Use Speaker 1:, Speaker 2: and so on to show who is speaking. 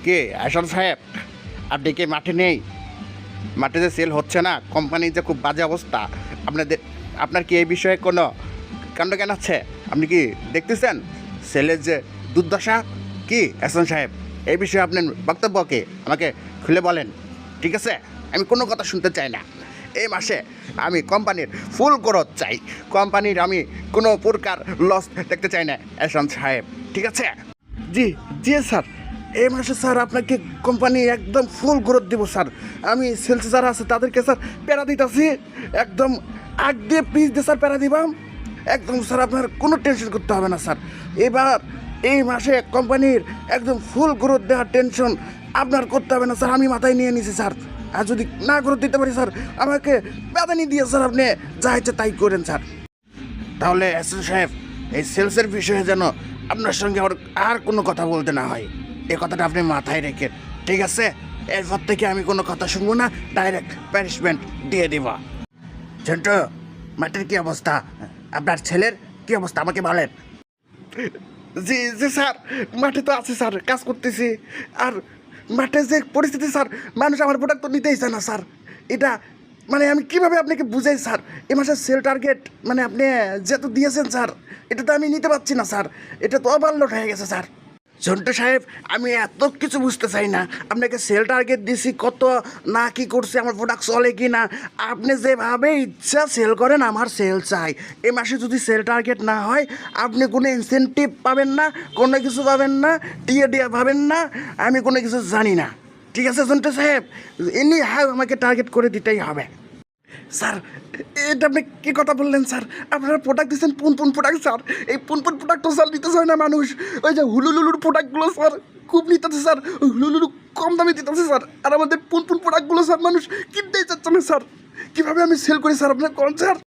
Speaker 1: কে আশার সাহেব, আপনি কি মাঠে নেই? মাঠে যে সেল হচ্ছে না, কোম্পানির যে খুব বাজে অবস্থা, আপনার কি এই বিষয়ে কোনো কাণ্ডজ্ঞান আছে? আপনি কি দেখতেছেন সেলের যে দুর্দশা? কি হাসান সাহেব, এই বিষয়ে আপনার বক্তব্য কি আমাকে খুলে বলেন, ঠিক আছে? আমি কোনো কথা শুনতে চাই না। এই মাসে আমি কোম্পানির ফুল গ্রোথ চাই, কোম্পানির আমি কোনো প্রকার লস দেখতে চাই না হাসান সাহেব, ঠিক আছে? জি জি স্যার, এই মাসে স্যার আপনাকে কোম্পানি একদম ফুল গ্রোথ দিব স্যার। আমি সেলস যারা আছে তাদেরকে স্যার প্যারা দিতেছি, একদম আগ দিয়ে পিস দিয়ে স্যার প্যারা দিবাম একদম স্যার। আপনার কোনো টেনশন করতে হবে না স্যার। এবার এই মাসে কোম্পানির একদম ফুল গ্রোথ দেওয়ার টেনশন আপনার করতে হবে না স্যার, আমি মাথায় নিয়ে নিছি স্যার। আর যদি না গ্রোথ দিতে পারি স্যার, আমাকে প্যাদানি দিয়ে স্যার আপনি যা ইচ্ছে তাই করেন স্যার। তাহলে এসএন সাহেব, এই সেলসের বিষয়ে যেন আপনার সঙ্গে আর কোনো কথা বলতে না হয়, এই কথাটা আপনি মাথায় রেখে, ঠিক আছে? এরপর থেকে আমি কোনো কথা শুনবো না, ডাইরেক্ট প্যানিশমেন্ট দিয়ে দিব। ঝন্টু, মাঠের কী অবস্থা? আপনার ছেলের কী অবস্থা আমাকে বলেন। জি জি স্যার, মাঠে তো আছে স্যার, কাজ করতেছি। আর মাঠে যে পরিস্থিতি স্যার, মানুষ আমার প্রোডাক্ট তো নিতেই চায় না স্যার। এটা মানে আমি কিভাবে আপনাকে বুঝাই স্যার? এ মাসের সেল টার্গেট মানে আপনি যেহেতু দিয়েছেন স্যার, এটা তো আমি নিতে পারছি না স্যার, এটা তো ওভারলোড হয়ে গেছে স্যার। ঝন্টু সাহেব, আমি এত কিছু বুঝতে চাই না। আপনাকে সেল টার্গেট দিছি কত, না কি করছে, আমার প্রোডাক্ট চলে কি না। আপনি যেভাবে ইচ্ছা সেল করেন, আমার সেল চাই। এ মাসে যদি সেল টার্গেট না হয়, আপনি কোনো ইনসেন্টিভ পাবেন না, কোনো কিছু পাবেন না, টিএ পাবেন না, আমি কোনো কিছু জানি না, ঠিক আছে ঝন্টু সাহেব? এনি হাউ আমাকে টার্গেট করে দিতেই হবে। স্যার, এটা আপনি কী কথা বললেন স্যার? আপনারা প্রোডাক্ট দিচ্ছেন পুনপুন প্রোডাক্ট স্যার, এই পুনপুন প্রোডাক্টও স্যার নিতে চায় না মানুষ। ওই যে হুলুলুলুর প্রোডাক্টগুলো স্যার খুব নিতেছে স্যার, ওই হুলুলুলু কম দামে দিতেছে স্যার, আর আমাদের পুনপুন প্রোডাক্টগুলো স্যার মানুষ কিনতেই চাচ্ছে না স্যার। কীভাবে আমি সেল করি স্যার, আপনার কোন স্যার?